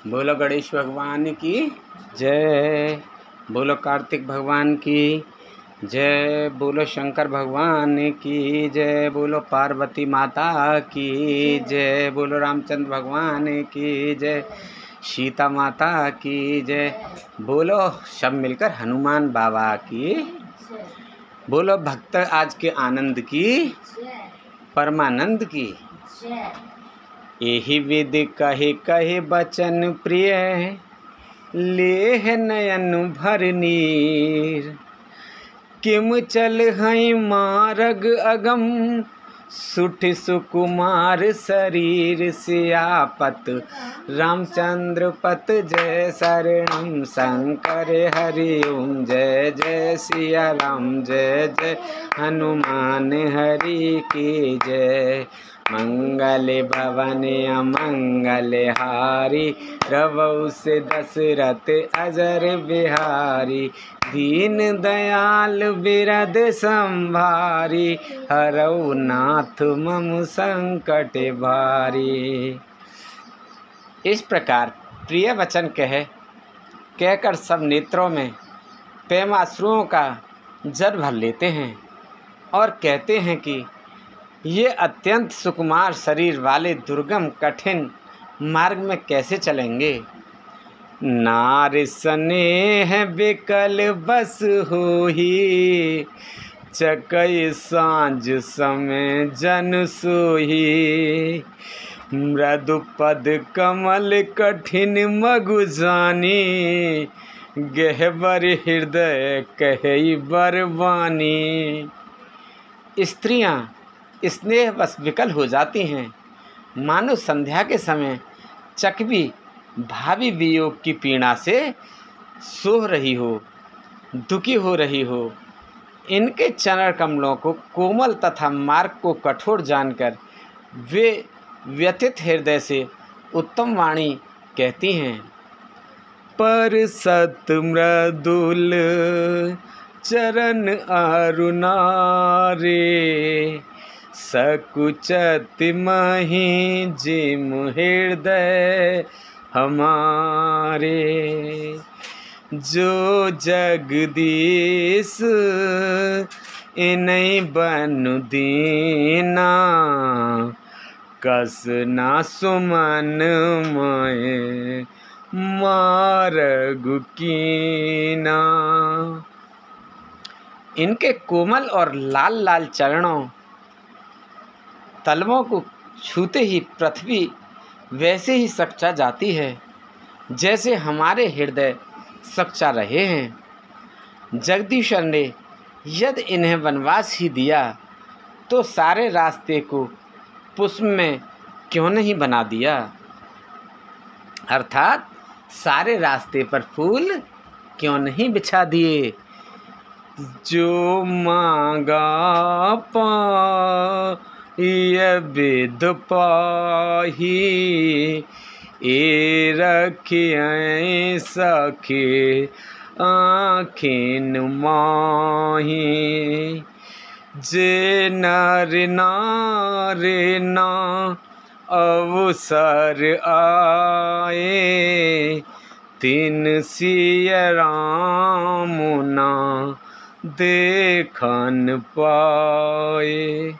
बोलो गणेश भगवान की जय। बोलो कार्तिक भगवान की जय। बोलो शंकर भगवान की जय। बोलो पार्वती माता की जय। बोलो रामचंद्र भगवान की जय। सीता माता की जय। बोलो सब मिलकर हनुमान बाबा की। बोलो भक्त आज के आनंद की परमानंद की। यही विधि कहे कहे बचन प्रिय लेह नयन भर नीर। किम चल हई मार्ग अगम सुठ सुकुमार शरीर। सियापत रामचंद्र पत जय शरणम शंकर हरि ओम जय जय सिया राम जय जय हनुमान हरि की जय। मंगल भवन अमंगल हारी रवौ से दशरथ अजर बिहारी। दीन दयाल बिरद संभारी हरौ नाथ मम संकट भारी। इस प्रकार प्रिय वचन कहकर सब नेत्रों में प्रेमाश्रुओं का जल भर लेते हैं और कहते हैं कि ये अत्यंत सुकुमार शरीर वाले दुर्गम कठिन मार्ग में कैसे चलेंगे। नार स्नेह बिकल बस होही चकई सांझ समय जन सोही। मृदु पद कमल कठिन मगु जानी गहबर हृदय कही बरवानी। स्त्रियां स्नेहवश विकल हो जाती हैं, मानो संध्या के समय चकवी भावी वियोग की पीड़ा से सोह रही हो, दुखी हो रही हो। इनके चरण कमलों को कोमल तथा मार्ग को कठोर जानकर वे व्यथित हृदय से उत्तम वाणी कहती हैं। पर सत मृदुल चरण अरुणारे सकुचत मही जिम हृदय हमारे। जो जगदीश इन्हीं बनु दीना कस ना सुमन मैं मार्ग कीना। इनके कोमल और लाल लाल चरणों तलवों को छूते ही पृथ्वी वैसे ही सकचा जाती है जैसे हमारे हृदय सकचा रहे हैं। जगदीश्वर ने यदि इन्हें वनवास ही दिया तो सारे रास्ते को पुष्प में क्यों नहीं बना दिया, अर्थात सारे रास्ते पर फूल क्यों नहीं बिछा दिए। जो मांगा ये विद पाही ए रखिए सखे आँखिन माही। जे नर नारे ना अवसर आए तिन सिय राम ना देखन पाए।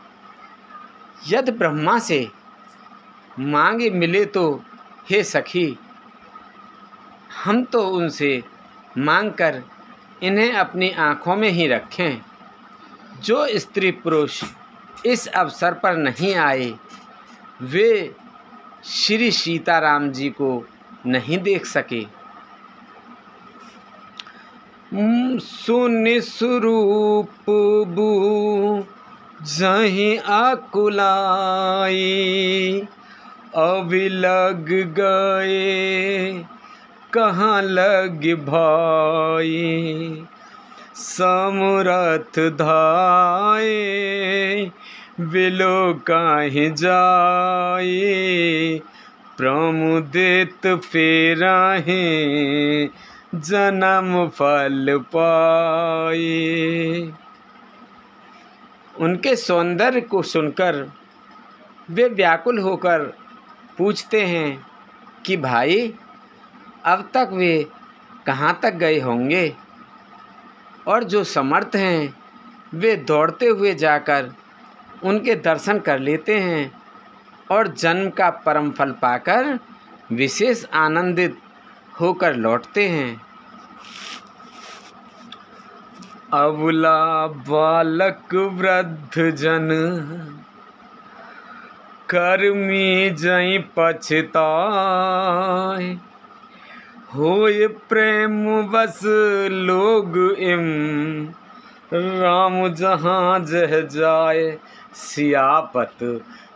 यदि ब्रह्मा से मांगे मिले तो हे सखी हम तो उनसे मांगकर इन्हें अपनी आँखों में ही रखें। जो स्त्री पुरुष इस अवसर पर नहीं आए वे श्री सीताराम जी को नहीं देख सके। सुनि स्वरूप बू जहीं आकुलाई अभी लग गए कहाँ लग भाई। समरथ धाये बिलो काहे जाए प्रमुदित फेराहे जन्म फल पाए। उनके सौंदर्य को सुनकर वे व्याकुल होकर पूछते हैं कि भाई अब तक वे कहाँ तक गए होंगे। और जो समर्थ हैं वे दौड़ते हुए जाकर उनके दर्शन कर लेते हैं और जन्म का परम फल पाकर विशेष आनंदित होकर लौटते हैं। अबला बालक वृद्ध जन कर्मी जई पछताए, होय प्रेम बस लोग इम राम जहाँ जह जाए। सियापत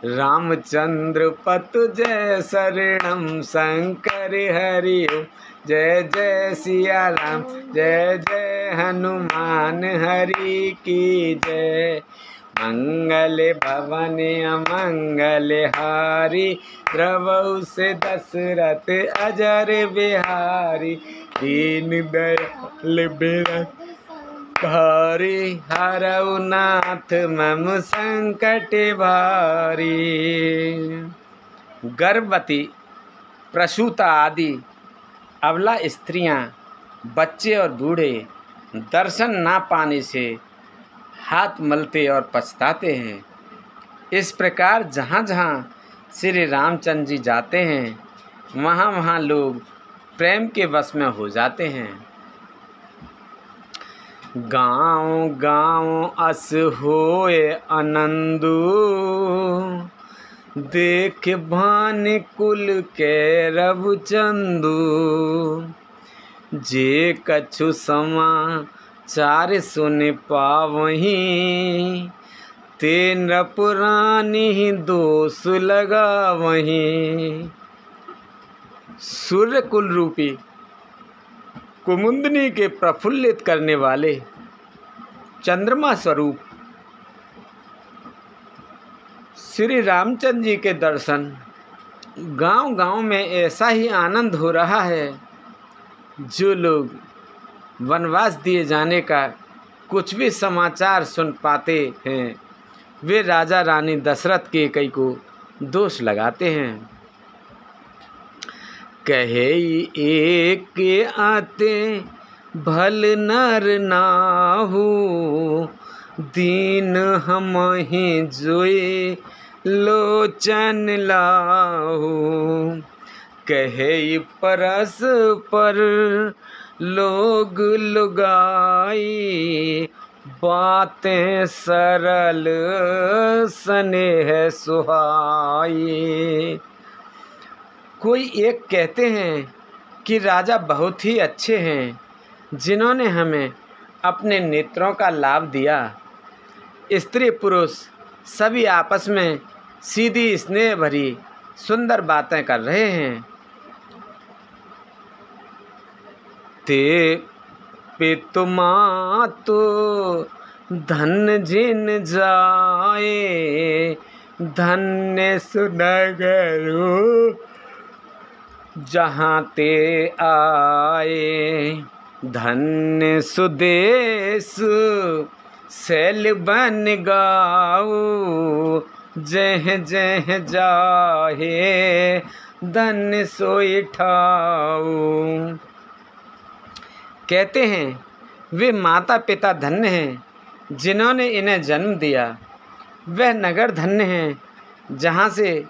रामचंद्र पत जय शरणम शंकर हरि ओम। जय जय सिया राम जय जय हनुमान हरि की जय। मंगल भवन अमंगल हारी, द्रवहु से दशरथ अजर बिहारी। दीन दयाल बिरथ भारी, हरऊ नाथ मम संकट भारी। गर्भवती, प्रसूता आदि अबला स्त्रियां, बच्चे और बूढ़े दर्शन ना पाने से हाथ मलते और पछताते हैं। इस प्रकार जहाँ जहाँ श्री रामचंद्र जी जाते हैं वहाँ वहाँ लोग प्रेम के वश में हो जाते हैं। गाँव गाँव अस होए आनंदू, देख भान कुल के रवचंदू। जे कछु समाचार सुन पावहीं, ते नृपुरानी दोष लगावहीं। सूर्य कुल रूपी कुमुंदनी के प्रफुल्लित करने वाले चंद्रमा स्वरूप श्री रामचंद्र जी के दर्शन गांव गांव में ऐसा ही आनंद हो रहा है। जो लोग वनवास दिए जाने का कुछ भी समाचार सुन पाते हैं वे राजा रानी दशरथ के कई को दोष लगाते हैं। कहे एक आते भल नर नाहू, दीन हमहि जोए लोचन लाहू। कहे परस पर लोग लुगाई, बातें सरल स्नेह सुहाई। कोई एक कहते हैं कि राजा बहुत ही अच्छे हैं जिन्होंने हमें अपने नेत्रों का लाभ दिया। स्त्री पुरुष सभी आपस में सीधी स्नेह भरी सुंदर बातें कर रहे हैं। ते पितु मातु धन जिन जाए, धन्य सुनगरु जहाँ ते आए। धन्य सुदेश शैल बन गाऊ, जह जह जाहे धन्य सोई ठाऊ। कहते हैं वे माता पिता धन्य हैं जिन्होंने इन्हें जन्म दिया। वह नगर धन्य हैं जहाँ से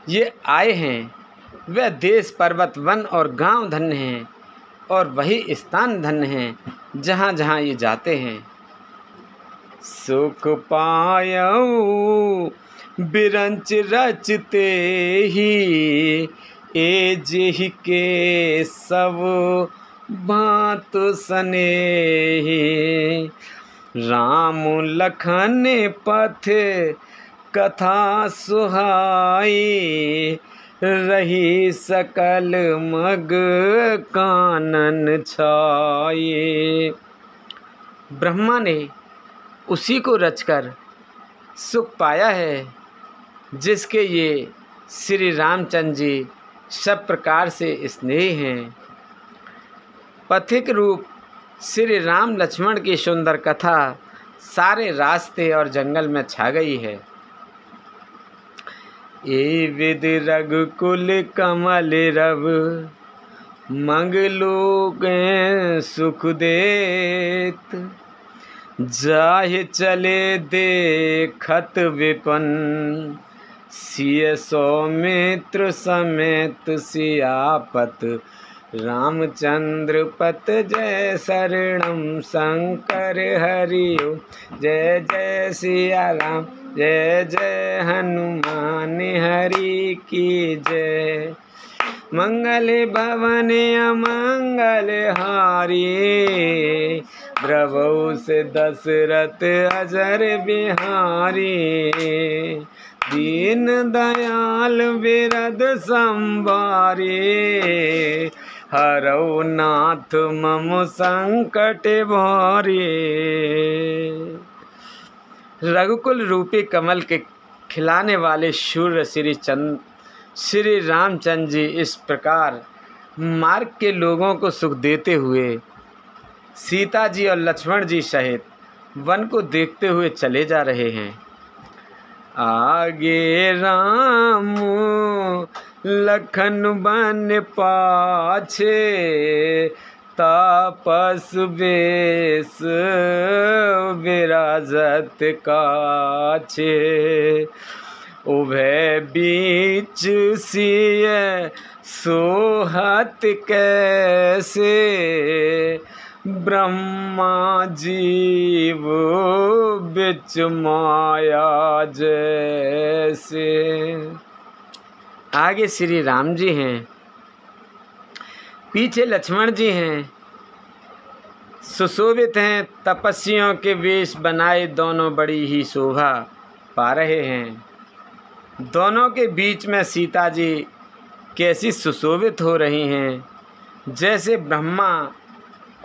ये आए हैं। वह देश पर्वत वन और गांव धन्य हैं और वही स्थान धन्य हैं जहाँ जहाँ ये जाते हैं। सुख पायऊ बिरंच रचते ही, ए जेहि के सब भांत स्नेही। राम लखन पथ कथा सुहाई, रही सकल मग कानन छाई। ब्रह्मा ने उसी को रचकर सुख पाया है जिसके ये श्री रामचंद्र जी सब प्रकार से स्नेही हैं। पथिक रूप श्री राम लक्ष्मण की सुंदर कथा सारे रास्ते और जंगल में छा गई है। ए विद रघुकुल कमल रव, मंगलो के सुख देत, जाहि चले देखत विपन, सिय सौमित्र समेत सियापत, रामचंद्र पत जय शरणम शंकर हरिओ, जय जय सिया राम जय जय हनुमान हरि की जय। मंगल भवन अमंगल हारी, द्रवौ से दशरथ अजर बिहारी, दीन दयाल बिरद संभारी, हरौ नाथ मम संकट भारी। रघुकुल रूपी कमल के खिलाने वाले शूर श्री रामचंद्र जी इस प्रकार मार्ग के लोगों को सुख देते हुए सीता जी और लक्ष्मण जी सहित वन को देखते हुए चले जा रहे हैं। आगे राम लखन बन पाछे, तापस बेस विराजत काछे, उभय बीच सिय सोहत कैसे, ब्रह्मा जीव बिच माया जैसे। आगे श्री राम जी हैं, पीछे लक्ष्मण जी हैं, सुशोभित हैं, तपस्वियों के वेश बनाए दोनों बड़ी ही शोभा पा रहे हैं। दोनों के बीच में सीता जी कैसी सुशोभित हो रही हैं, जैसे ब्रह्मा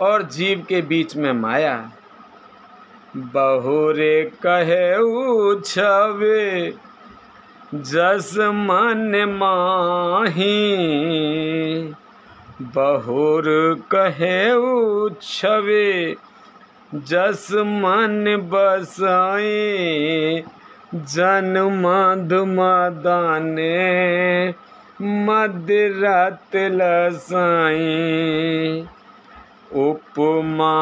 और जीव के बीच में माया। बहुरे कहेउ छवे जस मन माही, बहुर कहेउ छवे जस मन बसाई, जन मध मदाने मदिरत लसाई, उपमा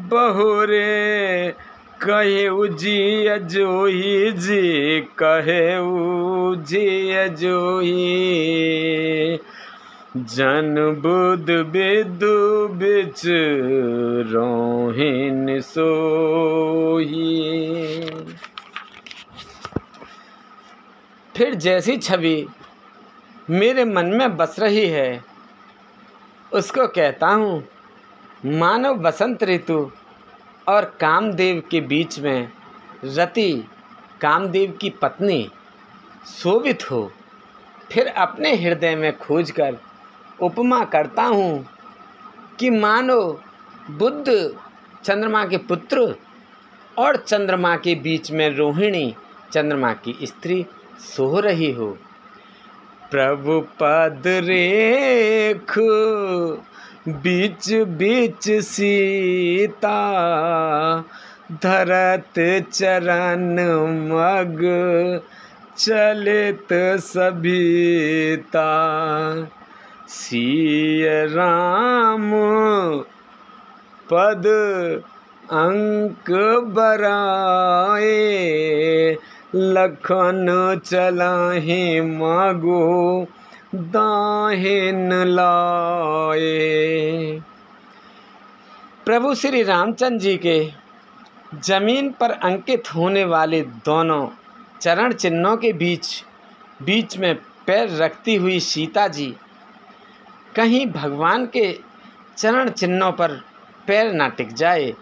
बहुरे कहेउ जिय जोही जी, कहेउ जिय जोही, जन बुध विदु बिच रोहिन सोही। फिर जैसी छवि मेरे मन में बस रही है उसको कहता हूँ, मानो बसंत ऋतु और कामदेव के बीच में रति कामदेव की पत्नी शोभित हो। फिर अपने हृदय में खोजकर उपमा करता हूँ कि मानो बुध चंद्रमा के पुत्र और चंद्रमा के बीच में रोहिणी चंद्रमा की स्त्री सो रही हो। प्रभु पद रेख बीच बीच सीता, धरत चरण मग चलित सभीता, सिय राम पद अंक बराए, लखन चलाहि मागो दाहिन लाए। प्रभु श्री रामचंद्र जी के जमीन पर अंकित होने वाले दोनों चरण चिन्हों के बीच में पैर रखती हुई सीता जी कहीं भगवान के चरण चिन्हों पर पैर ना टिक जाए,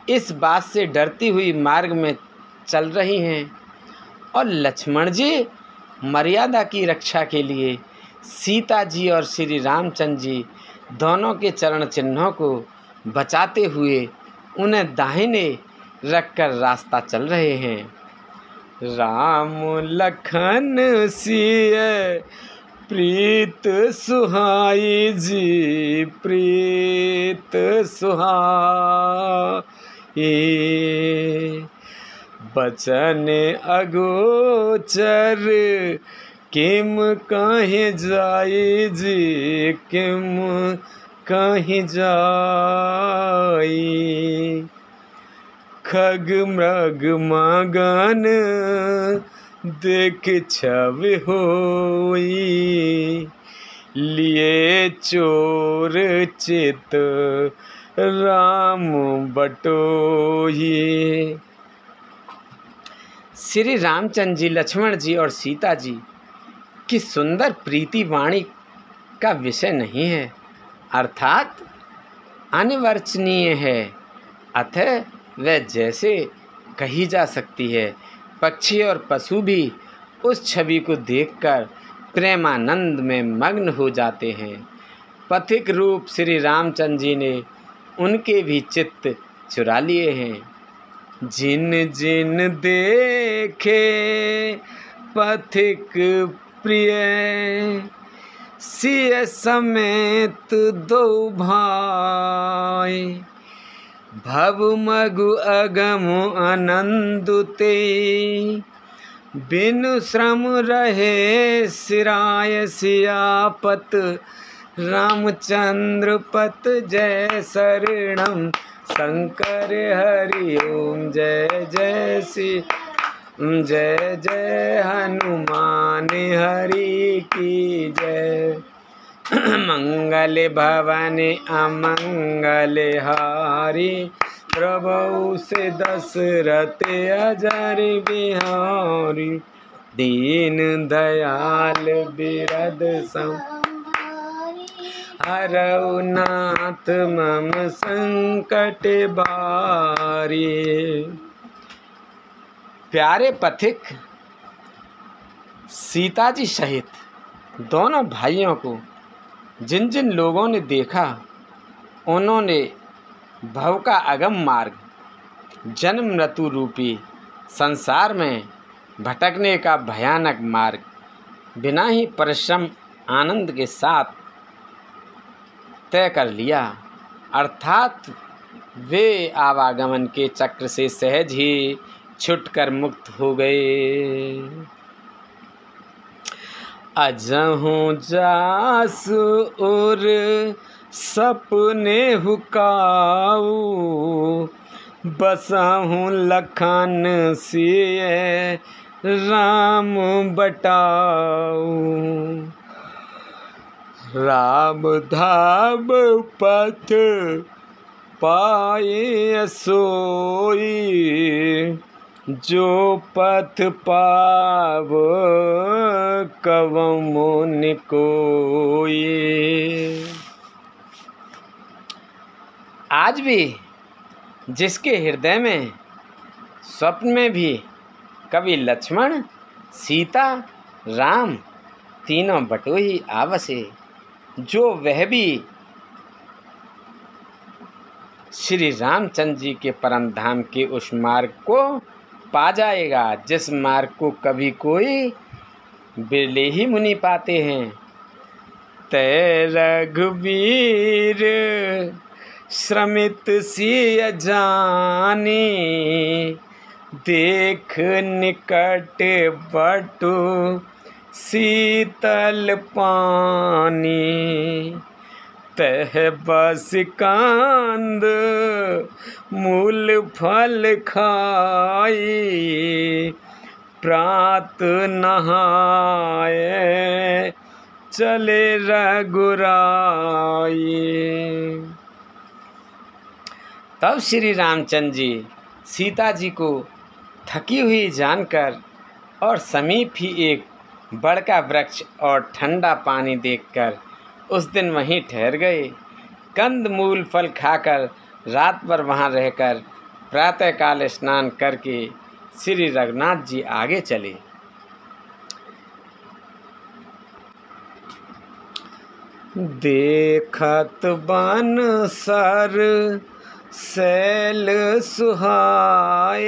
इस बात से डरती हुई मार्ग में चल रही हैं। और लक्ष्मण जी मर्यादा की रक्षा के लिए सीता जी और श्री रामचंद्र जी दोनों के चरण चिन्हों को बचाते हुए उन्हें दाहिने रखकर रास्ता चल रहे हैं। राम लखन सिय प्रीत सुहाई जी, प्रीत सुहाई, बचन अगोचर किम कहीं जाए जी किम कहीं जाई, खग मृग मगन देख छव होई, लिए चोर चित राम बटोही। श्री रामचंद्र जी, लक्ष्मण जी और सीता जी की सुंदर प्रीति वाणी का विषय नहीं है, अर्थात अनिर्वचनीय है, अतः वह जैसे कही जा सकती है। पक्षी और पशु भी उस छवि को देखकर प्रेमानंद में मग्न हो जाते हैं। पथिक रूप श्री रामचंद्र जी ने उनके भी चित्त चुरा लिए हैं। जिन जिन देखे पथिक प्रिय, सिय समेत दो भाई, भव मगु अगम आनंदते, बिनु श्रम रहे सिराय सियापत, रामचंद्र पत जय शरणम शंकर हरि ओम, जय जय श्री जय जय हनुमान हरि की जय। मंगल भवन अमंगल हारी, प्रभु से दशरथ अजर बिहारी, दीन दयाल बिरद सम हरौ नाथ मम संकट बारी। प्यारे पथिक, सीता जी सहित दोनों भाइयों को जिन जिन लोगों ने देखा, उन्होंने भव का अगम मार्ग, जन्म मृत्यु रूपी संसार में भटकने का भयानक मार्ग बिना ही परिश्रम आनंद के साथ तय कर लिया, अर्थात वे आवागमन के चक्र से सहज ही छुटकर मुक्त हो गए। अजहूँ जास और सपने हुकाऊ, बसाहूँ लखन सिय राम बटाऊ, राम धाम पथ पाए सोई, जो पथ पाव कवम मुनि कोई। आज भी जिसके हृदय में स्वप्न में भी कभी लक्ष्मण सीता राम तीनों बटोही आवसे, जो वह भी श्री रामचंद्र जी के परम धाम के उस मार्ग को पा जाएगा जिस मार्ग को कभी कोई बिरले ही मुनि पाते हैं। तै रघुवीर श्रमित सिय जानी, देख निकट बटु शीतल पानी, तह बस कांद मूल फल खाई, प्रात नहाए चले रघुराई। तब श्री रामचंद्र जी सीता जी को थकी हुई जानकर और समीप ही एक बड़का वृक्ष और ठंडा पानी देखकर उस दिन वहीं ठहर गए। कंद मूल फल खाकर रात भर वहाँ रहकर प्रातःकाल स्नान करके श्री रघुनाथ जी आगे चले। देखत बन सर शैल सुहाए,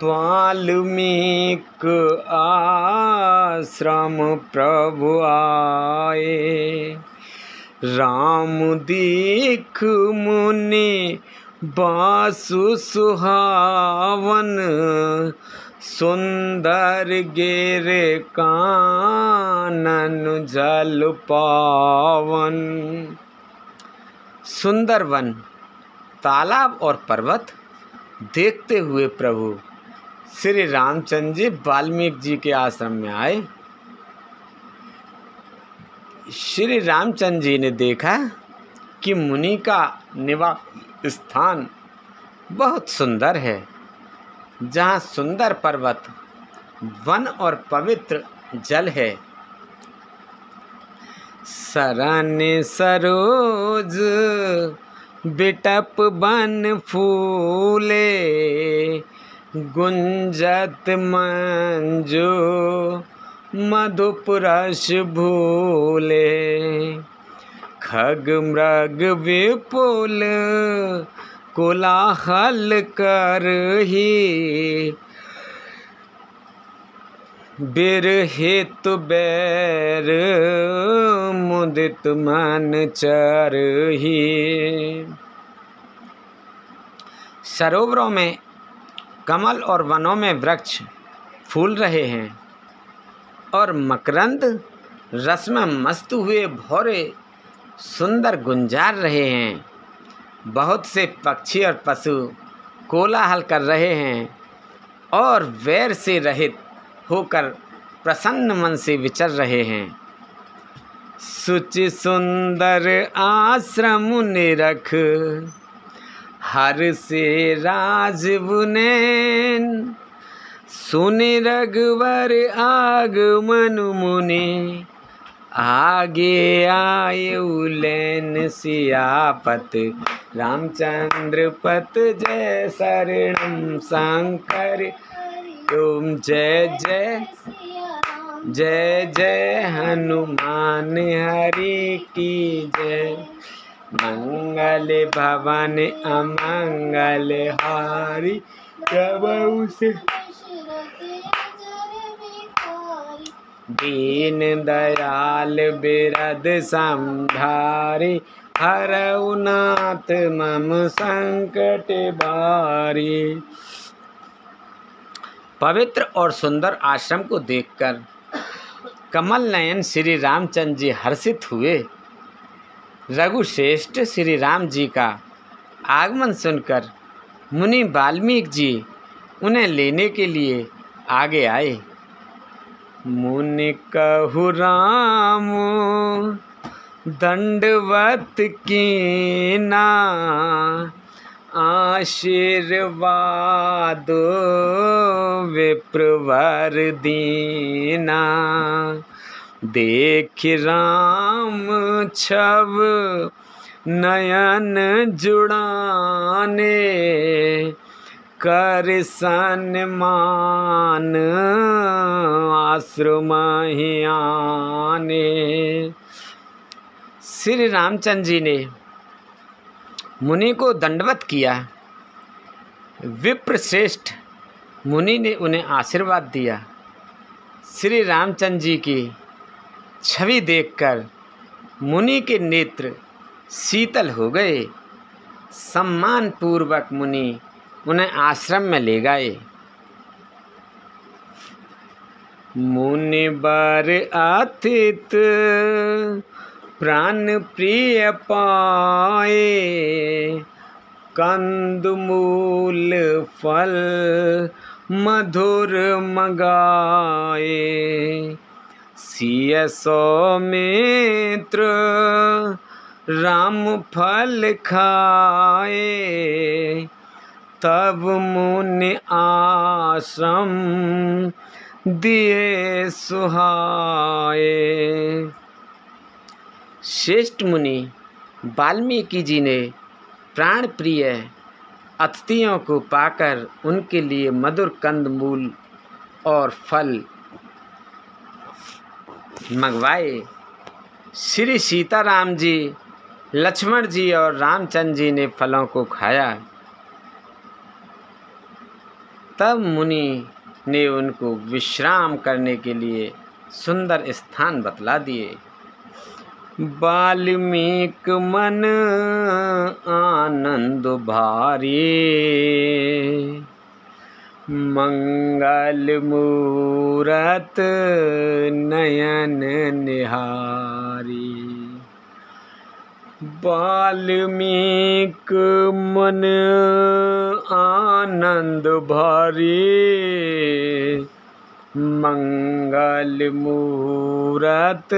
वाल्मीक आश्रम प्रभु आए, राम दीख मुनि बासु सुहावन, सुंदर गिर कानन जल पावन। सुंदर वन, तालाब और पर्वत देखते हुए प्रभु श्री रामचंद्र जी वाल्मीकि जी के आश्रम में आए। श्री रामचंद्र जी ने देखा कि मुनि का निवास स्थान बहुत सुंदर है, जहाँ सुंदर पर्वत, वन और पवित्र जल है। सरन सरोज बिटप बन फूले, गुंजत मंजू मधुप रस भूले। खग मृग विपुल कोलाहल करही, बिरहित बैर मुदित मन चरही। सरोवरों में कमल और वनों में वृक्ष फूल रहे हैं और मकरंद रस में मस्त हुए भौरे सुंदर गुंजार रहे हैं। बहुत से पक्षी और पशु कोलाहल कर रहे हैं और वैर से रहित होकर प्रसन्न मन से विचर रहे हैं। सुचि सुंदर आश्रम निरख, हर से राजबुनैन। सुनि रघुवर आगमन मुनि, आगे आए उलैन सियापत। रामचंद्र पत जय शरणम शंकर, ओम जय जय जय जय हनुमान हरि की जय। मंगल भवन अमंगल हारी, प्रभु से दीन दयाल बिरद संधारी। हरऊ नाथ मम संकट बारी। पवित्र और सुंदर आश्रम को देखकर कमल नयन श्री रामचंद्र जी हर्षित हुए। रघुश्रेष्ठ श्री राम जी का आगमन सुनकर मुनि वाल्मीकि जी उन्हें लेने के लिए आगे आए। मुनि कहु राम दंडवत कीना, आशीर्वाद विप्रवर दीना। देख राम छव नयन जुड़ाने, कर सन्मान आश्रम ही आने। श्री रामचंद्र जी ने मुनि को दंडवत किया। विप्र श्रेष्ठ मुनि ने उन्हें आशीर्वाद दिया। श्री रामचंद्र जी की छवि देखकर मुनि के नेत्र शीतल हो गए। सम्मान पूर्वक मुनि उन्हें आश्रम में ले गए। मुनि बर अतिथ प्राण प्रिय पाए, कंदमूल फल मधुर मगाए। सिय सौमित्र राम फल खाए, तब मुनि आश्रम दिए सुहाए। श्रेष्ठ मुनि वाल्मीकि जी ने प्राण प्रिय अतिथियों को पाकर उनके लिए मधुर कंदमूल और फल मंगवाए। श्री सीताराम जी, लक्ष्मण जी और रामचंद्र जी ने फलों को खाया। तब मुनि ने उनको विश्राम करने के लिए सुंदर स्थान बतला दिए। वाल्मीकि मन आनंद भारी, मंगल मूरत नयन निहारी। वाल्मीकि मन आनंद भरी, मंगल मूरत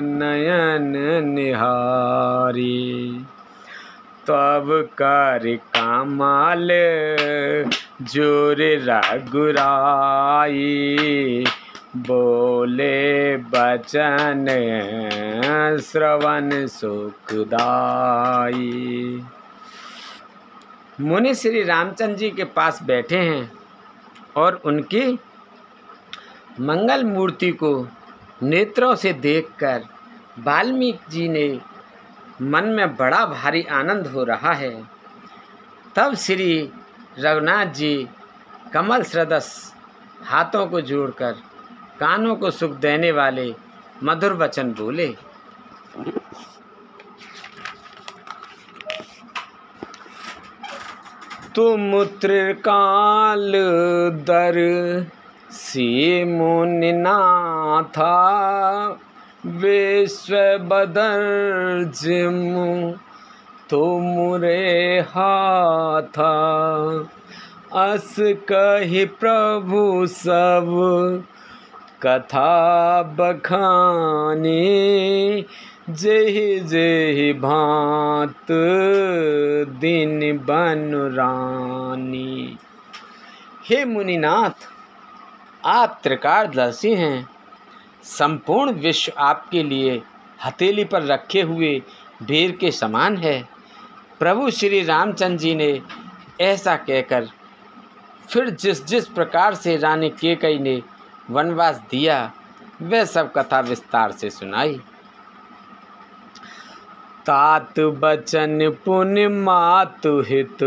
नयन निहारी। तब कर कमाल जोर रघुराई, बोले बचन श्रवण सुखदाई। मुनि श्री रामचंद्र जी के पास बैठे हैं और उनकी मंगल मूर्ति को नेत्रों से देखकर वाल्मीकि जी ने मन में बड़ा भारी आनंद हो रहा है। तब श्री रघुनाथ जी कमल सदृश हाथों को जोड़कर कानों को सुख देने वाले मधुर वचन बोले। तुम त्रिकाल दर सी मुनिनाथा, विश्व बदर जिमु तुमरे हाथा। अस कहि प्रभु सब कथा बखानी, जेहि जेहि भांत दिन बनुरानी। हे मुनिनाथ, आप त्रिकालदर्शी हैं। संपूर्ण विश्व आपके लिए हथेली पर रखे हुए भेर के समान है। प्रभु श्री रामचंद्र जी ने ऐसा कहकर फिर जिस जिस प्रकार से रानी कैकेयी ने वनवास दिया वह सब कथा विस्तार से सुनाई। तात बचन पुण्य मातु हित,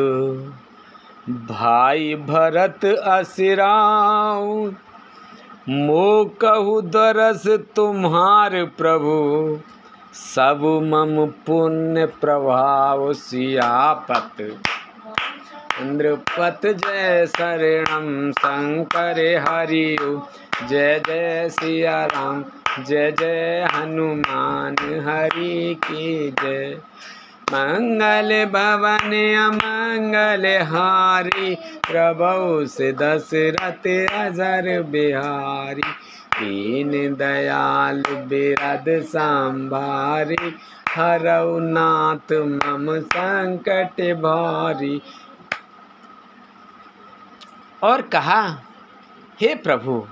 भाई भरत असिराऊ। मो कहु दरस तुम्हार प्रभु, सब मम पुण्य प्रभाव। सियापत इंद्रपत जय शरणम शंकर हरिओ, जय जय सिया राम, जय जय हनुमान हरि की जय। मंगल भवन अमंगल हारी, प्रभु से दशरथ अजर बिहारी। दीन दयाल बिरद संभारी, हरऊ नाथ मम संकट भारी। और कहा, हे प्रभु,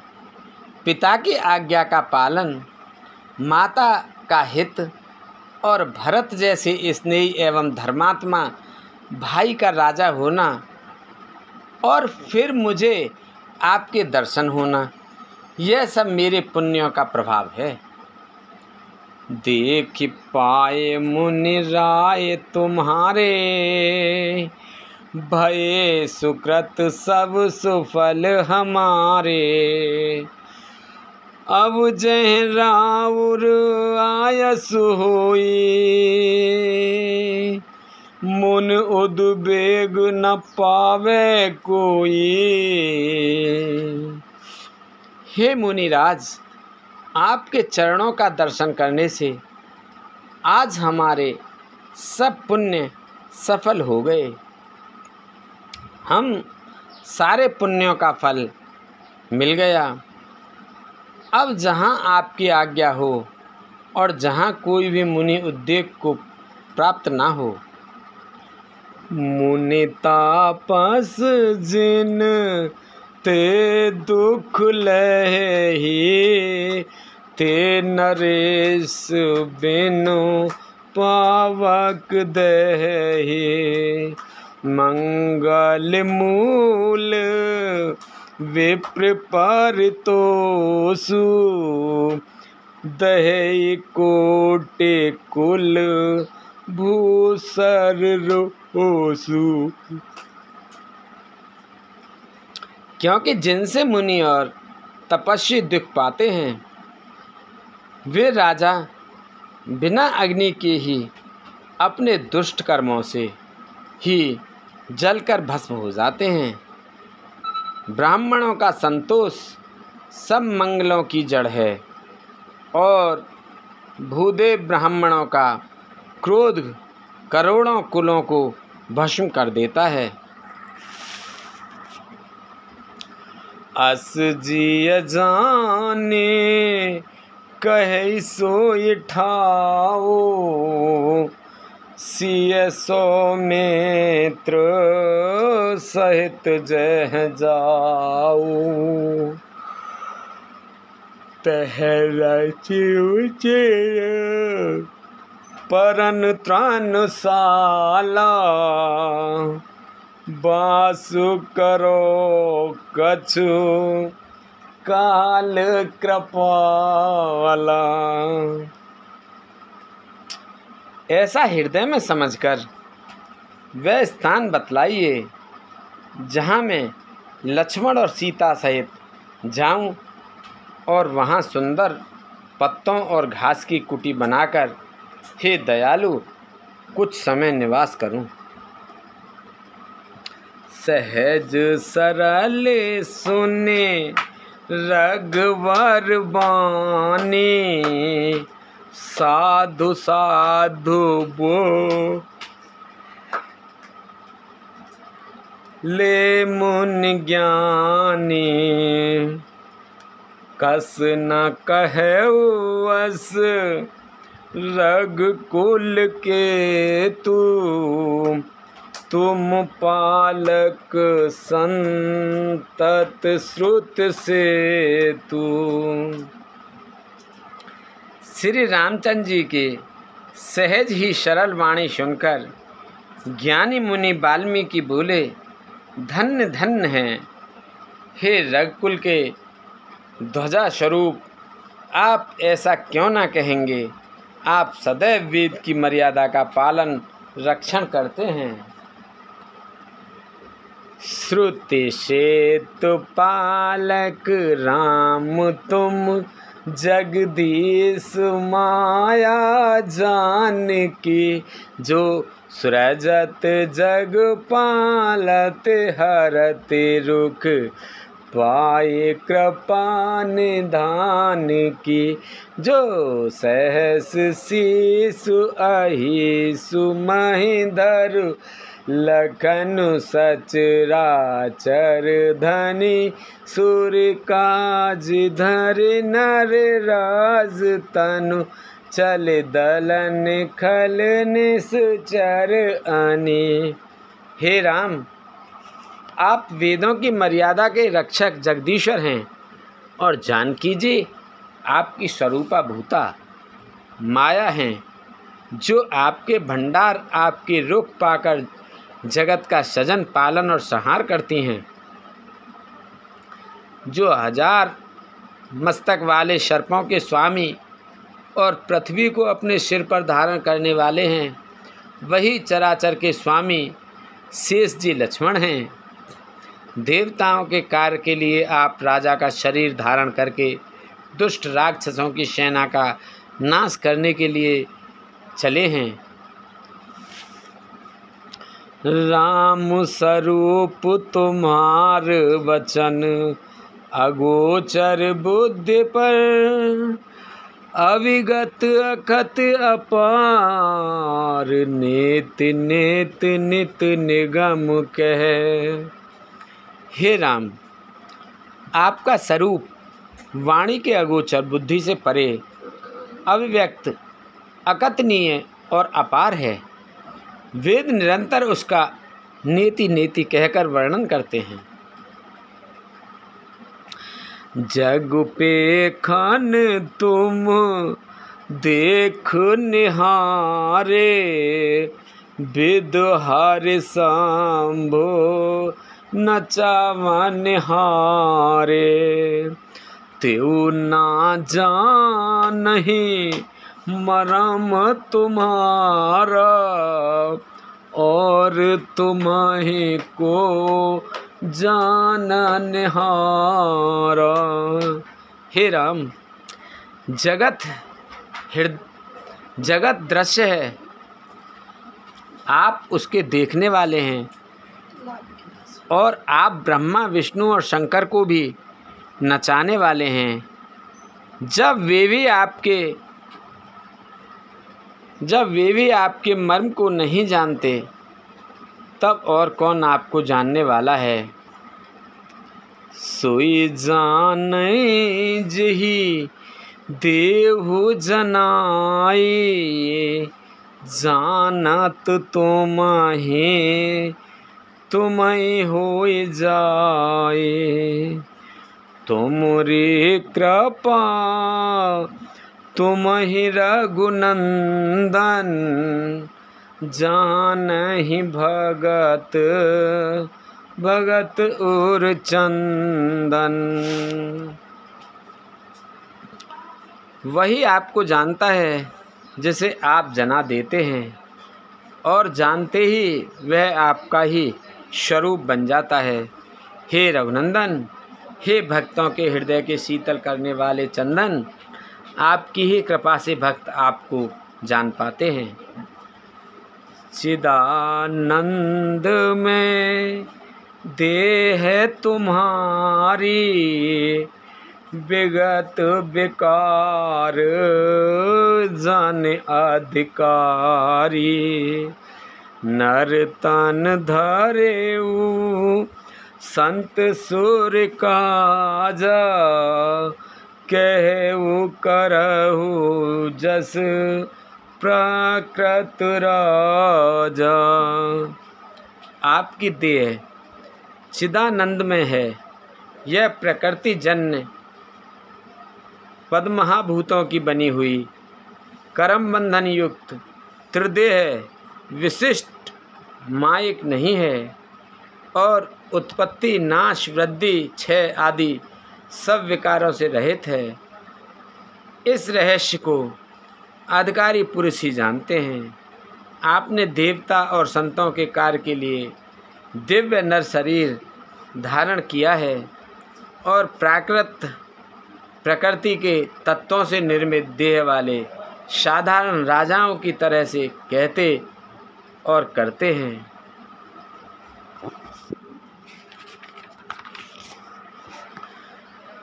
पिता की आज्ञा का पालन, माता का हित और भरत जैसे स्नेही एवं धर्मात्मा भाई का राजा होना और फिर मुझे आपके दर्शन होना, यह सब मेरे पुण्यों का प्रभाव है। देख पाए मुनि राय तुम्हारे, भये सुकृत सब सुफल हमारे। अब जय राउर आयसु होई, मुन उद्वेग न पावे कोई। हे मुनिराज, आपके चरणों का दर्शन करने से आज हमारे सब पुण्य सफल हो गए। हम सारे पुण्यों का फल मिल गया। अब जहाँ आपकी आज्ञा हो और जहाँ कोई भी मुनि उद्वेग को प्राप्त ना हो। मुनि तापस जिन ते दुख लही, ते नरेश बिनु पावक दही। मंगल मूल विप्र परितोषु, दही कोटि कुल भूसर रोसु। क्योंकि जिनसे मुनि और तपस्वी दुख पाते हैं वे राजा बिना अग्नि के ही अपने दुष्ट कर्मों से ही जलकर भस्म हो जाते हैं। ब्राह्मणों का संतोष सब मंगलों की जड़ है और भूदेव ब्राह्मणों का क्रोध करोड़ों कुलों को भस्म कर देता है। अस जिय जाने कहे सोई ठाओ, सिय सौमित्र सहित जह जाओ। तह रचिउचे परन त्राणशाला, बासु करो कछु काल कृपाला। ऐसा हृदय में समझकर वह स्थान बतलाइए जहाँ मैं लक्ष्मण और सीता सहित जाऊं और वहाँ सुंदर पत्तों और घास की कुटी बनाकर हे दयालु कुछ समय निवास करूं। सहज सरल सुने रघुवर बानी, साधु साधु बो ले मुनि ज्ञानी। कस न कहु वस रघुकुल के तू, तुम पालक संतत श्रुत से तू। श्री रामचंद्र जी के सहज ही सरल वाणी सुनकर ज्ञानी मुनि वाल्मीकि बोले, धन्य धन्य हैं हे रघुकुल के ध्वजा स्वरूप, आप ऐसा क्यों ना कहेंगे। आप सदैव वेद की मर्यादा का पालन रक्षण करते हैं। श्रुति सेतु पालक राम तुम, जगदीश माया जानकी। जो सृजत जग पालत हरत रुख, पाए कृपा निधान की। जो सहस शीशु अहिषु महीधर, लखन सचराचर धनी। सूर्य काज धर नर राज तनु, चल दलन खल निश्चर अनि। हे राम, आप वेदों की मर्यादा के रक्षक जगदीश्वर हैं और जानकी जी आपकी स्वरूपा भूता माया हैं, जो आपके भंडार आपके रुख पाकर जगत का सजन पालन और संहार करती हैं। जो 1000 मस्तक वाले सर्पों के स्वामी और पृथ्वी को अपने सिर पर धारण करने वाले हैं, वही चराचर के स्वामी शेष जी लक्ष्मण हैं। देवताओं के कार्य के लिए आप राजा का शरीर धारण करके दुष्ट राक्षसों की सेना का नाश करने के लिए चले हैं। राम स्वरूप तुम्हार वचन, अगोचर बुद्धि पर। अविगत अखत अपार, नेत नेत नित निगम कह। हे राम, आपका स्वरूप वाणी के अगोचर, बुद्धि से परे, अभिव्यक्त, अकथनीय और अपार है। वेद निरंतर उसका नेति नेति कहकर वर्णन करते हैं। जग पे खान तुम देख निहारे, विद हरि शंभो नचावन हारे। त्यों ना जानहि मरम तुम्हारा, और तुम्हें को जानन हारा। हे राम, जगत दृश्य है, आप उसके देखने वाले हैं। और आप ब्रह्मा विष्णु और शंकर को भी नचाने वाले हैं। जब वे भी आपके मर्म को नहीं जानते, तब और कौन आपको जानने वाला है। सोई जानै जही देहु जनाए, जानत तुम्हें होय जाए। तुमरी कृपा तुम्हि रघुनंदन, जानहि भगत और चंदन। वही आपको जानता है जिसे आप जना देते हैं, और जानते ही वह आपका ही स्वरूप बन जाता है। हे रघुनंदन, हे भक्तों के हृदय के शीतल करने वाले चंदन, आपकी ही कृपा से भक्त आपको जान पाते हैं। चिदानंद में देह तुम्हारी, विगत विकार जन अधिकारी। नर तन धरेऊ संत सुर काजा, कहू करहु जस प्रकृत राजा। आपकी देह चिदानंद में है। यह प्रकृति जन्य पद्महाभूतों की बनी हुई कर्म बंधन युक्त त्रिदेह विशिष्ट मायिक नहीं है, और उत्पत्ति नाश वृद्धि क्षय आदि सब विकारों से रहित है। इस रहस्य को अधिकारी पुरुष ही जानते हैं। आपने देवता और संतों के कार्य के लिए दिव्य नर शरीर धारण किया है, और प्रकृति के तत्वों से निर्मित देह वाले साधारण राजाओं की तरह से कहते और करते हैं।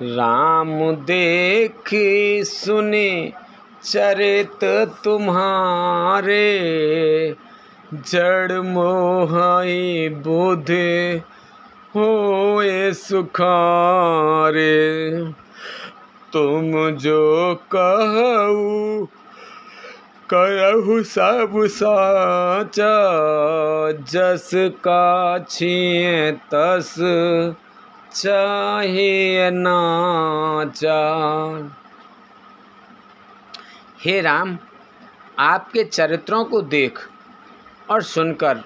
राम देख सुने चरित तुम्हारे, जड़ मोहि बुध होए सुखारे। तुम जो कहू करहु सब साचा, जस काछिए तस चाहिए नाचा। हे राम, आपके चरित्रों को देख और सुनकर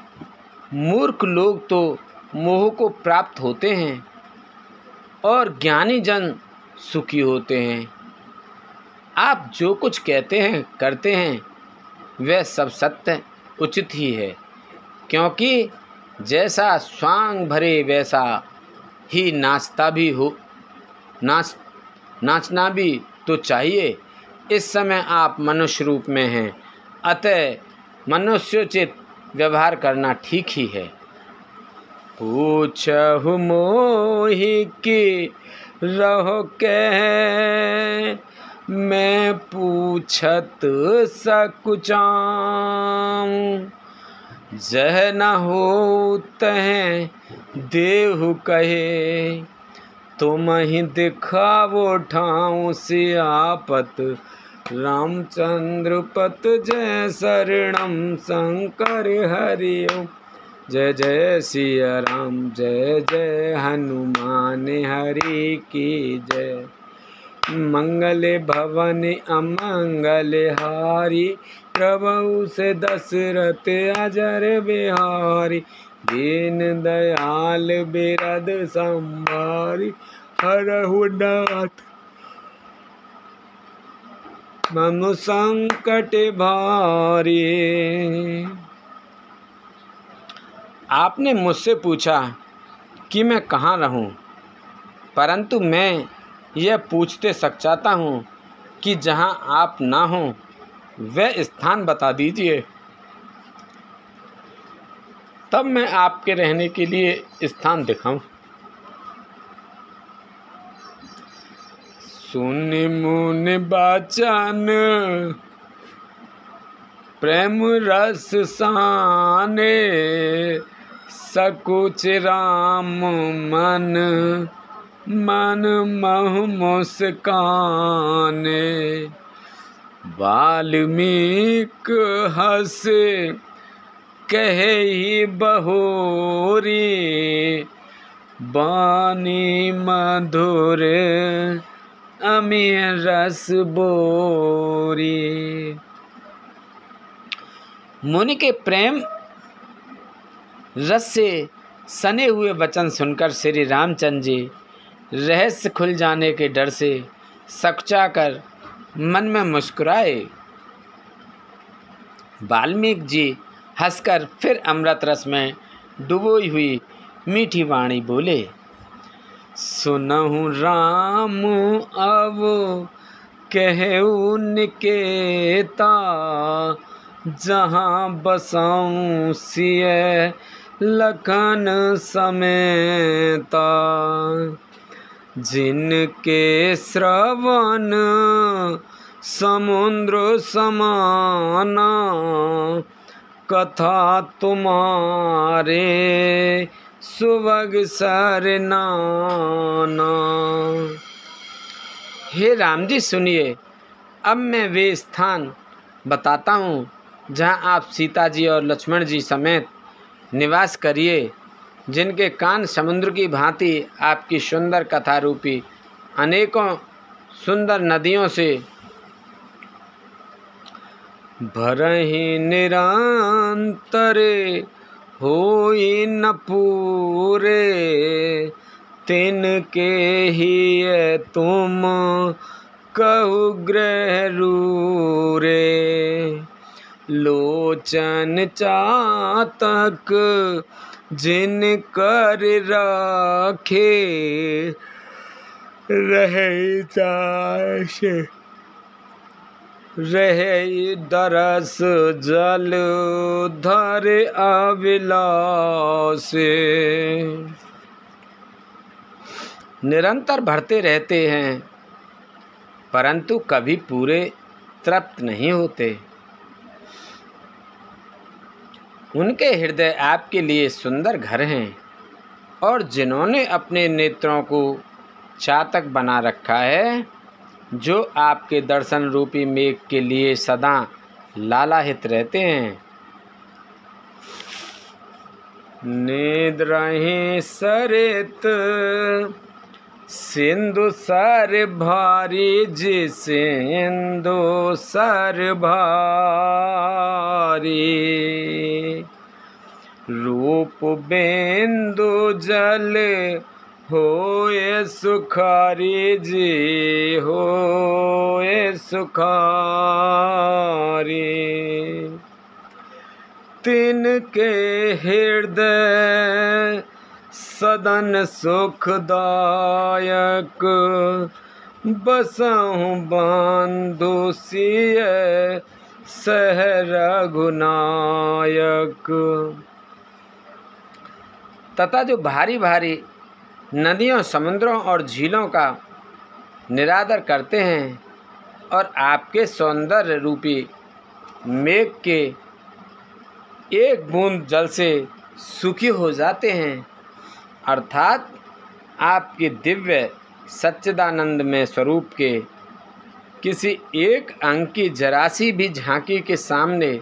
मूर्ख लोग तो मोह को प्राप्त होते हैं, और ज्ञानी जन सुखी होते हैं। आप जो कुछ कहते हैं करते हैं वह सब सत्य उचित ही है, क्योंकि जैसा स्वांग भरे वैसा ही नाचना भी तो चाहिए। इस समय आप मनुष्य रूप में हैं, अतः मनुष्योचित व्यवहार करना ठीक ही है। पूछहु मोहि कि रहो कह, मैं पूछत सकुचाऊं। जह न हो तह देहु कहे, तुम ही दिखावो ठाऊं। सियापत रामचंद्र पत जय शरणम शंकर हरिओम। जय जय सिया राम, जय जय हनुमान हरि की जय। मंगल भवन अमंगल हारी, प्रभु से दशरथ अजर बिहारी। दीन दयाल बिरद संभारी, हरहु नाथ मम संकट भारी। आपने मुझसे पूछा कि मैं कहाँ रहूं, परंतु मैं यह पूछते सकचाता हूँ कि जहाँ आप ना हों वह स्थान बता दीजिए। तब मैं आपके रहने के लिए स्थान दिखाऊं। सुन मुनि बचन प्रेम रस साने, सकुच राम मन मन महु मुस्काने। वाल्मीकि हंसे कहे ही बहोरी, बानी मधुर अमीर रस बोरी। मुनि के प्रेम रस से सने हुए वचन सुनकर श्री रामचंद्र जी रहस्य खुल जाने के डर से सकचा कर मन में मुस्कुराए। वाल्मीकि जी हंसकर फिर अमृत रस में डुबोई हुई मीठी वाणी बोले, सुनहु राम अब कहु निकेता, जहाँ बसाऊं सिय लखन समेता। जिनके श्रवण समुद्र समाना, कथा तुम्हारे सुभग सरनाना। हे राम जी सुनिए, अब मैं वे स्थान बताता हूँ जहाँ आप सीता जी और लक्ष्मण जी समेत निवास करिए, जिनके कान समुद्र की भांति आपकी सुंदर कथा रूपी अनेकों सुंदर नदियों से भरहि निरंतरे होई न पूरे। तिनके ही तुम कहु ग्रह रूरे। लोचन चातक जिन कर राखे, रहे जासे रहे दरस जल धर अभिलाषे। निरंतर बढ़ते रहते हैं परंतु कभी पूरे तृप्त नहीं होते। उनके हृदय आपके लिए सुंदर घर हैं, और जिन्होंने अपने नेत्रों को चातक बना रखा है, जो आपके दर्शन रूपी मेघ के लिए सदा लालायित रहते हैं। निद्रहि सरित सिंधु सर भारी, सिंधु सर भारी। रूप बिंदु जल होए सुखारी, जी होए सुखारी। तिनके हृदय सदन सुखदायक, बसहु बंधु सिय सह रघुनायक। तथा जो भारी भारी नदियों, समुद्रों और झीलों का निरादर करते हैं और आपके सौंदर्य रूपी मेघ के एक बूंद जल से सुखी हो जाते हैं, अर्थात आपके दिव्य सच्चिदानंद में स्वरूप के किसी एक अंग की जरा सी भी झांकी के सामने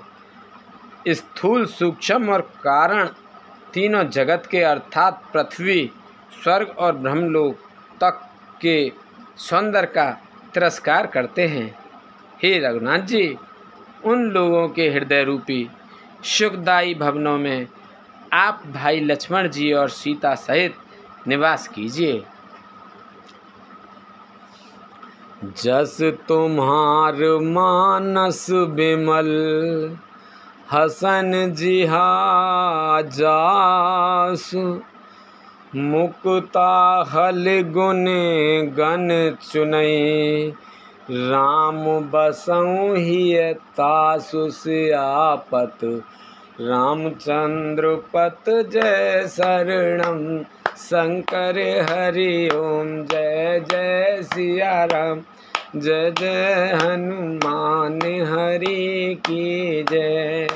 स्थूल, सूक्ष्म और कारण तीनों जगत के अर्थात पृथ्वी, स्वर्ग और ब्रह्मलोक तक के सौंदर्य का तिरस्कार करते हैं। हे रघुनाथ जी, उन लोगों के हृदय रूपी सुखदायी भवनों में आप भाई लक्ष्मण जी और सीता सहित निवास कीजिए। जस तुम्हार मानस बिमल, हसन जिहा जासु। मुक्ता हल गुण गण चुनई, राम बसऊँ ही तासु सियापत रामचंद्र पत जय शरणम शंकर हरि ओम। जय जय सिया राम, जय जय हनुमान हरि की जय।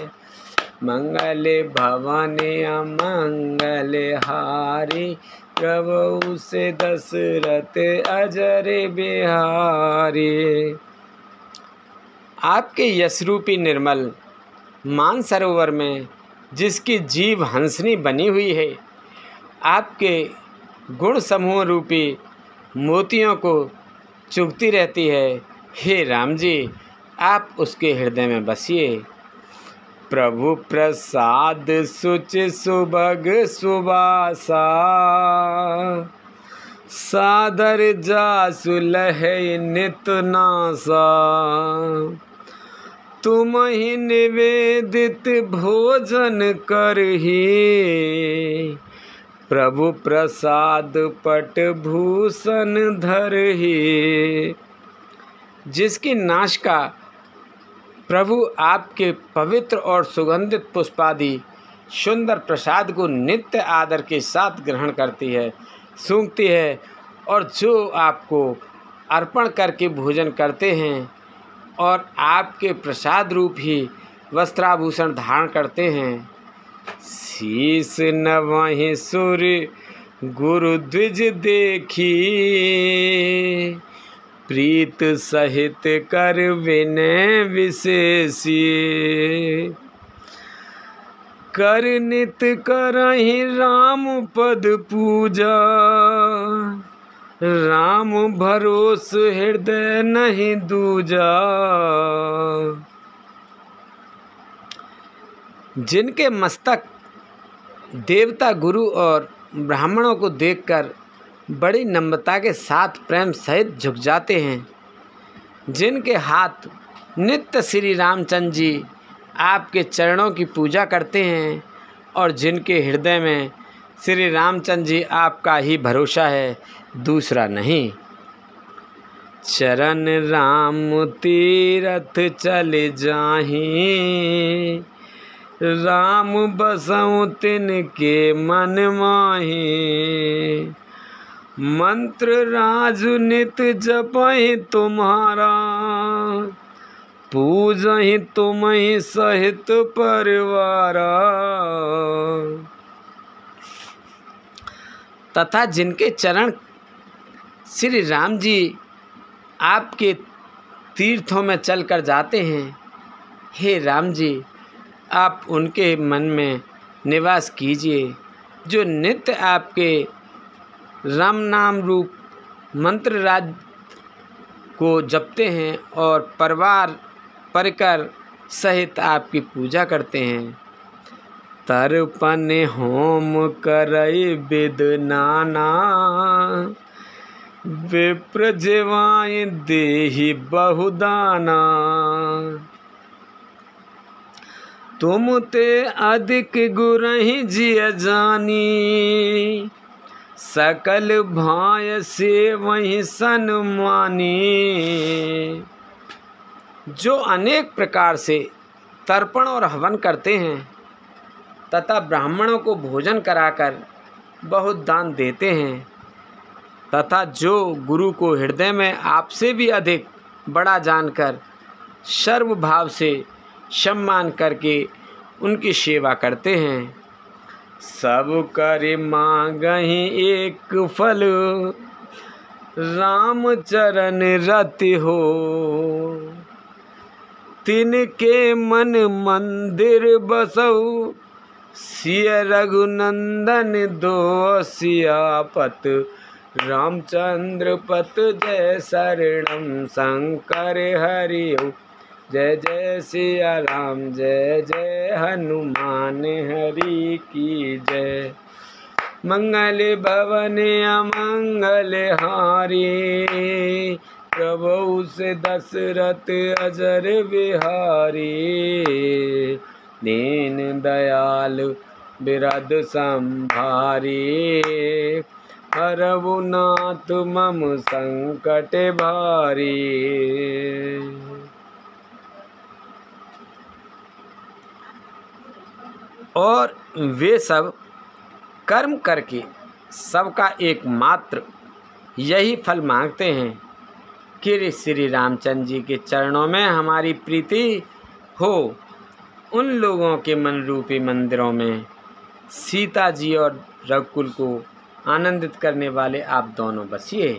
मंगल भवन अमंगल हारी, प्रभु से दशरथ अजर बिहारी। आपके यशरूपी निर्मल मानसरोवर में जिसकी जीव हंसनी बनी हुई है, आपके गुण समूह रूपी मोतियों को चुगती रहती है। हे राम जी, आप उसके हृदय में बसिए। प्रभु प्रसाद सुच सुभग सुबासा, सादर जासु लहै नित नासा। तुम ही निवेदित भोजन करही, प्रभु प्रसाद पट भूषण धरही। जिसकी नासिका प्रभु आपके पवित्र और सुगंधित पुष्पादि सुंदर प्रसाद को नित्य आदर के साथ ग्रहण करती है, सूंघती है, और जो आपको अर्पण करके भोजन करते हैं और आपके प्रसाद रूप ही वस्त्राभूषण धारण करते हैं। शीस नवहि सुर गुरु द्विज देखी, प्रीत सहित कर विनय विशेषी। कर नित करहि राम पद पूजा, राम भरोस हृदय नहीं दूजा। जिनके मस्तक देवता गुरु और ब्राह्मणों को देखकर बड़ी नम्रता के साथ प्रेम सहित झुक जाते हैं, जिनके हाथ नित्य श्री रामचंद्र जी आपके चरणों की पूजा करते हैं और जिनके हृदय में श्री रामचंद्र जी आपका ही भरोसा है, दूसरा नहीं। चरण राम तीरथ चले जाहीं, राम बसऊं तिनके मन माही। मंत्र राजु नित जपहि तुम्हारा, पूजहि तुम्हि सहित परिवारा। तथा जिनके चरण श्री राम जी आपके तीर्थों में चलकर जाते हैं, हे राम जी, आप उनके मन में निवास कीजिए। जो नित्य आपके राम नाम रूप मंत्र राज को जपते हैं और परिवार परिकर सहित आपकी पूजा करते हैं। तर्पण होम करई विद नाना, विप्र जेवाय देहि बहुदाना। तुम ते अधिक गुरहि जिय जानी, सकल भाय से वही सन्मानी। जो अनेक प्रकार से तर्पण और हवन करते हैं तथा ब्राह्मणों को भोजन कराकर बहुत दान देते हैं, तथा जो गुरु को हृदय में आपसे भी अधिक बड़ा जानकर सर्वभाव से सम्मान करके उनकी सेवा करते हैं। सब करे मांगहि एक फल, राम चरण रति हो। तिनके मन मंदिर बसऊ, सिय रघुनंदन दो सियापत। रामचंद्र पत जय शरणम शंकर हरि ओम। जय जय सिया राम, जय जय हनुमान हरि की जय। मंगल भवन अमंगल हारी, प्रभु से दशरथ अजर बिहारी। दीन दयाल बिरद संभारी, हरहु नाथ मम संकट भारी। और वे सब कर्म करके सबका एकमात्र यही फल मांगते हैं कि श्री रामचंद्र जी के चरणों में हमारी प्रीति हो। उन लोगों के मन रूपी मंदिरों में सीता जी और रघुकुल को आनंदित करने वाले आप दोनों बसिए।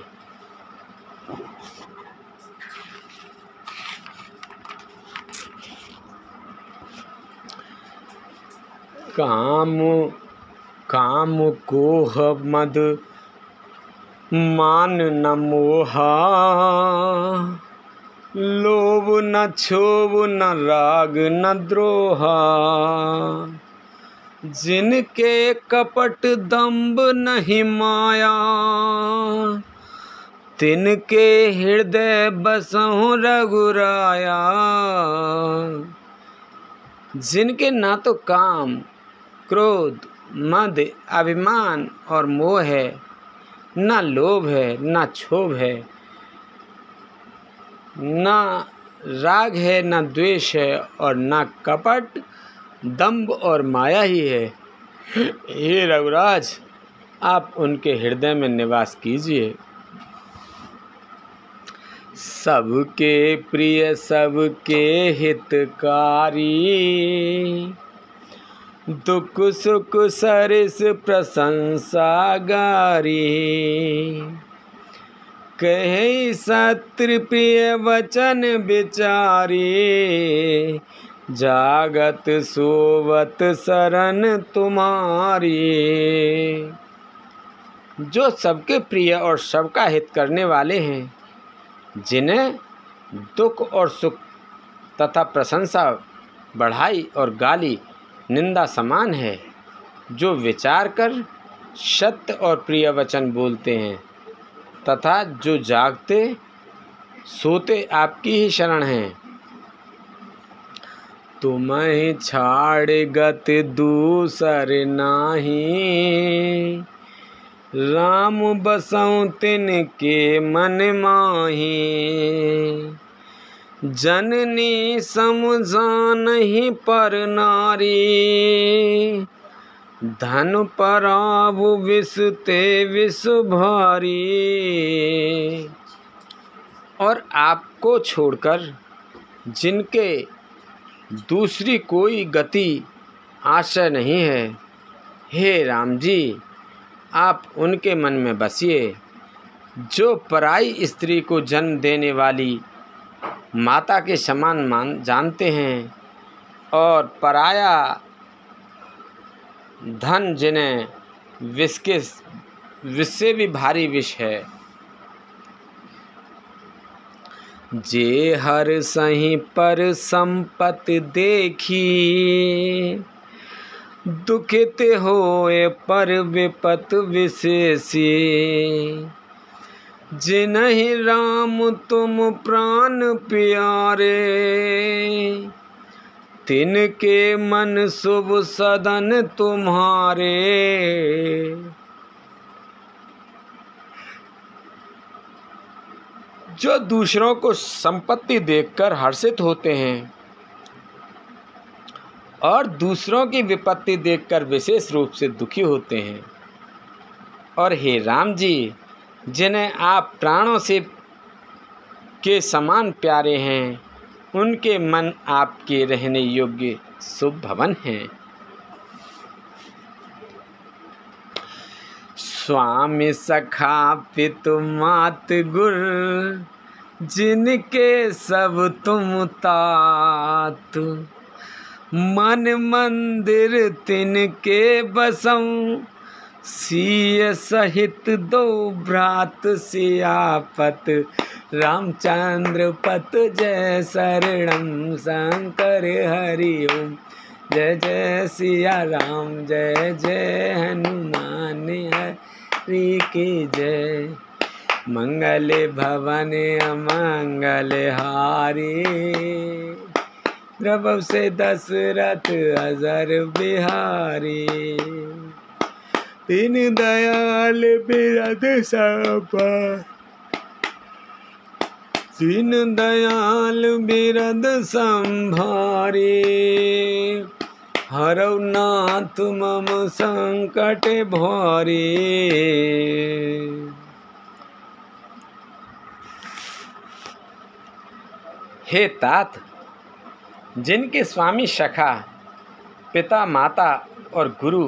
काम काम कोह मद मान न मोहा, लोभ न क्षोभ न राग न द्रोहा, जिनके कपट दंभ नहीं माया, तिनके हृदय बसहु रघुराया। जिनके ना तो काम क्रोध मद अभिमान और मोह है, ना लोभ है ना क्षोभ है, ना राग है ना द्वेष है, और ना कपट दंभ और माया ही है। हे रघुराज, आप उनके हृदय में निवास कीजिए। सबके प्रिय सबके हितकारी, दुख सुख सरिस प्रशंसा गारी, कहे सत्र प्रिय वचन विचारी, जागत सोवत शरण तुम्हारी। जो सबके प्रिय और सबका हित करने वाले हैं, जिन्हें दुख और सुख तथा प्रशंसा बढ़ाई और गाली निंदा समान है, जो विचार कर सत्य और प्रिय वचन बोलते हैं, तथा जो जागते सोते आपकी ही शरण हैं। तुम्हें छाड़ गत दूसर नाही, राम बसऊं तिनके मन माही, जननी समझानहि पर नारी, धन पराभु विष ते विष भारी। और आपको छोड़कर जिनके दूसरी कोई गति आश्रय नहीं है, हे राम जी, आप उनके मन में बसिए। जो पराई स्त्री को जन्म देने वाली माता के समान जानते हैं, और पराया धन जिन्हें विष से भी भारी विष है। जे हर सही पर संपत्ति देखी, दुखित होए पर विपत विशेषी, जिन्हि राम तुम प्राण प्यारे, तिनके मन शुभ सदन तुम्हारे। जो दूसरों को संपत्ति देखकर हर्षित होते हैं और दूसरों की विपत्ति देखकर विशेष रूप से दुखी होते हैं, और हे राम जी, जिन्हें आप प्राणों से के समान प्यारे हैं, उनके मन आपके रहने योग्य शुभ भवन हैं। स्वामी सखा पितु मात गुर, जिनके सब तुम तात, मन मंदिर तिनके बसऊं, सिय सहित दो भ्रात सियापत, रामचंद्र पत जय शरणम शंकर हरि ओम। जय जय सिया राम, जय जय हनुमान हरि की जय। मंगल भवन अमंगल हारी, प्रभु से दशरथ अजर बिहारी, दीन दयाल बिरद संभारे, दीन दयाल बिरद संभारे, हरौ नाथ मम संकट भारी। हे तात, जिनके स्वामी सखा, पिता, माता और गुरु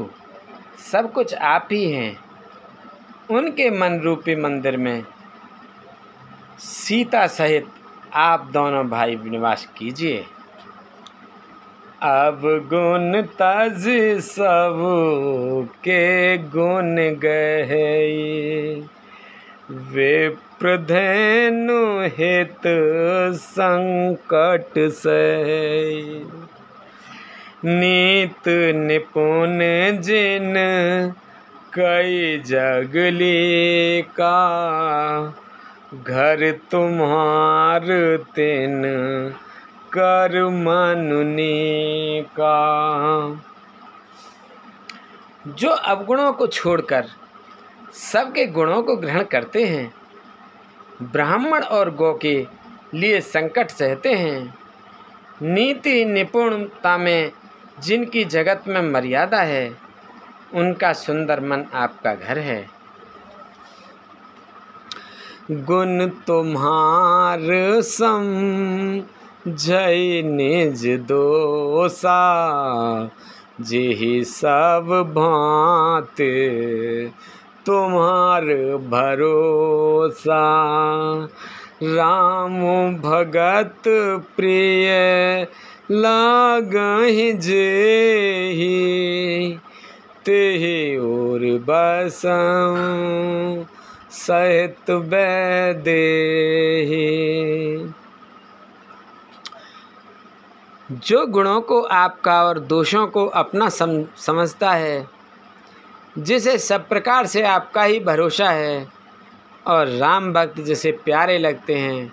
सब कुछ आप ही हैं, उनके मन रूपी मंदिर में सीता सहित आप दोनों भाई निवास कीजिए। अब गुण तज सब के गुण गए, विप्रधेनु हित संकट सहे। नीत निपुण जिन कई जगली का, घर तुम्हार तिन कर मनुनी का। जो अवगुणों को छोड़कर सबके गुणों को ग्रहण करते हैं, ब्राह्मण और गौ के लिए संकट सहते हैं, नीति निपुणता में जिनकी जगत में मर्यादा है, उनका सुंदर मन आपका घर है। गुण तुम्हार सम जय निज दोषा, जेहि सब भांत तुम्हार भरोसा। राम भगत प्रिय लागहि जेहि, तेहि और बसं सहित वैदेही। जो गुणों को आपका और दोषों को अपना समझता है, जिसे सब प्रकार से आपका ही भरोसा है और राम भक्त जिसे प्यारे लगते हैं,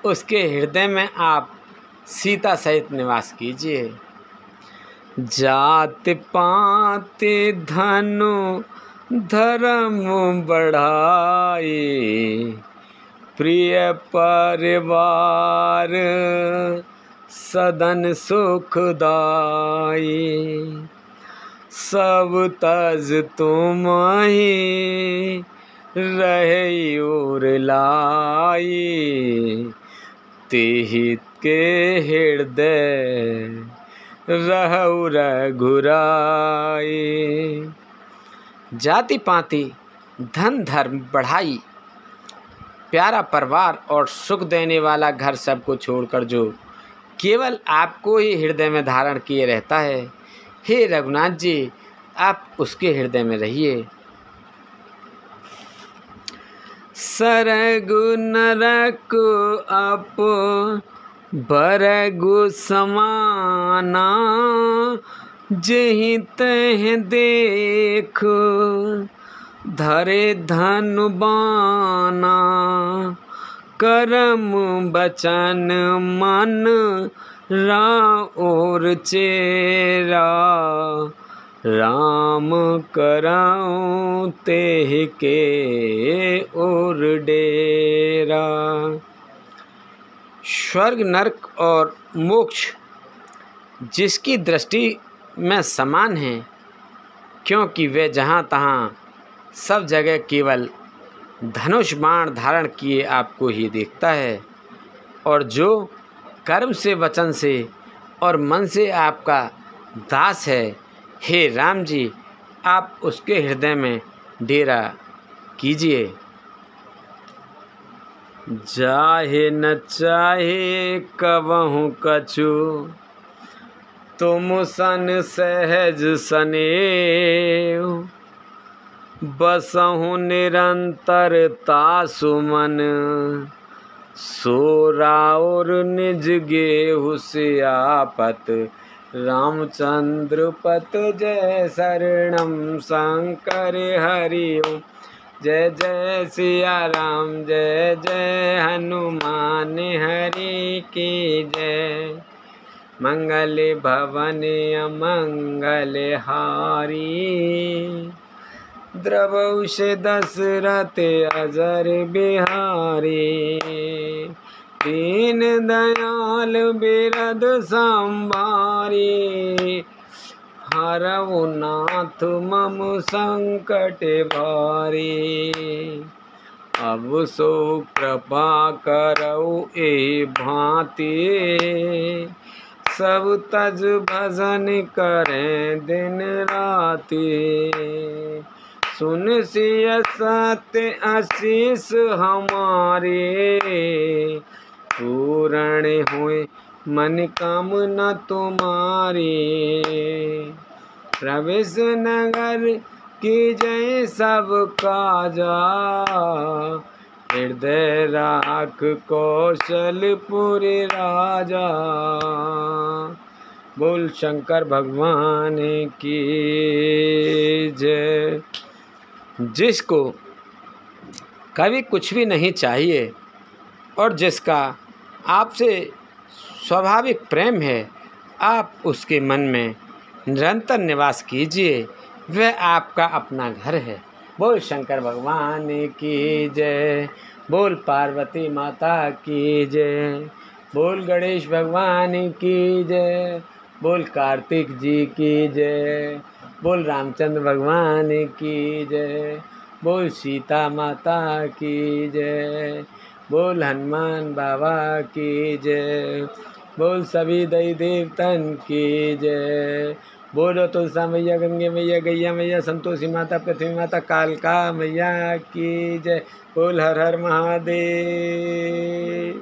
उसके हृदय में आप सीता सहित निवास कीजिए। जाति पाति धनु धर्म बढ़ाई, प्रिय परिवार सदन सुखदाई। सब तज तुम्हि रहे और लाई, तेहि के हृदय रहु रघुराई। जाति पाति धन धर्म बढ़ाई, प्यारा परिवार और सुख देने वाला घर सबको छोड़कर जो केवल आपको ही हृदय में धारण किए रहता है, हे रघुनाथ जी, आप उसके हृदय में रहिए। सरगु नरक अप बरगु समाना, जेहि तहि देख धरे धनु बाना। करम बचन मन राउर चेरा, राम करऊँ तेहि के ओर डेरा। स्वर्ग नरक और मोक्ष जिसकी दृष्टि में समान है, क्योंकि वे जहाँ तहाँ सब जगह केवल धनुष बाण धारण किए आपको ही देखता है, और जो कर्म से वचन से और मन से आपका दास है, हे राम जी, आप उसके हृदय में डेरा कीजिए। जाहे न चाहे कबहु कछु, तुम सन सहज सनेहु। बसहु निरंतर तासु मन, सो राउर निज गेहु सियापत। रामचंद्र पत जय शरणम शंकर हरि ओम। जय जय सिया राम, जय जय हनुमान हरि की जय। मंगल भवन अमंगल हारी, द्रवहुष दशरथ अजर बिहारी। दीन दयाल बिरद संभारी, हरऊ नाथ मम संकट भारी। अब सो कृपा करऊ ए भांति, सब तज भजन करें दिन राति। सुन सिय सत्य आशीष हमारे, पूर्ण हुए मन कामना तुम्हारी। प्रवेश नगर की जय सब काजा, हृदय राख कौशलपुर राजा। बोल शंकर भगवान की जय। जिसको कभी कुछ भी नहीं चाहिए और जिसका आपसे स्वाभाविक प्रेम है, आप उसके मन में निरंतर निवास कीजिए, वह आपका अपना घर है। बोल शंकर भगवान की जय। बोल पार्वती माता की जय। बोल गणेश भगवान की जय। बोल कार्तिक जी की जय। बोल रामचंद्र भगवान की जय। बोल सीता माता की जय। बोल हनुमान बाबा की जय। बोल सभी देवी देवतन की जय। बोलो तुलसा मैया, गंगे मैया, गैया मैया, संतोषी माता, पृथ्वी माता, कालका मैया की जय। बोल हर हर महादेव।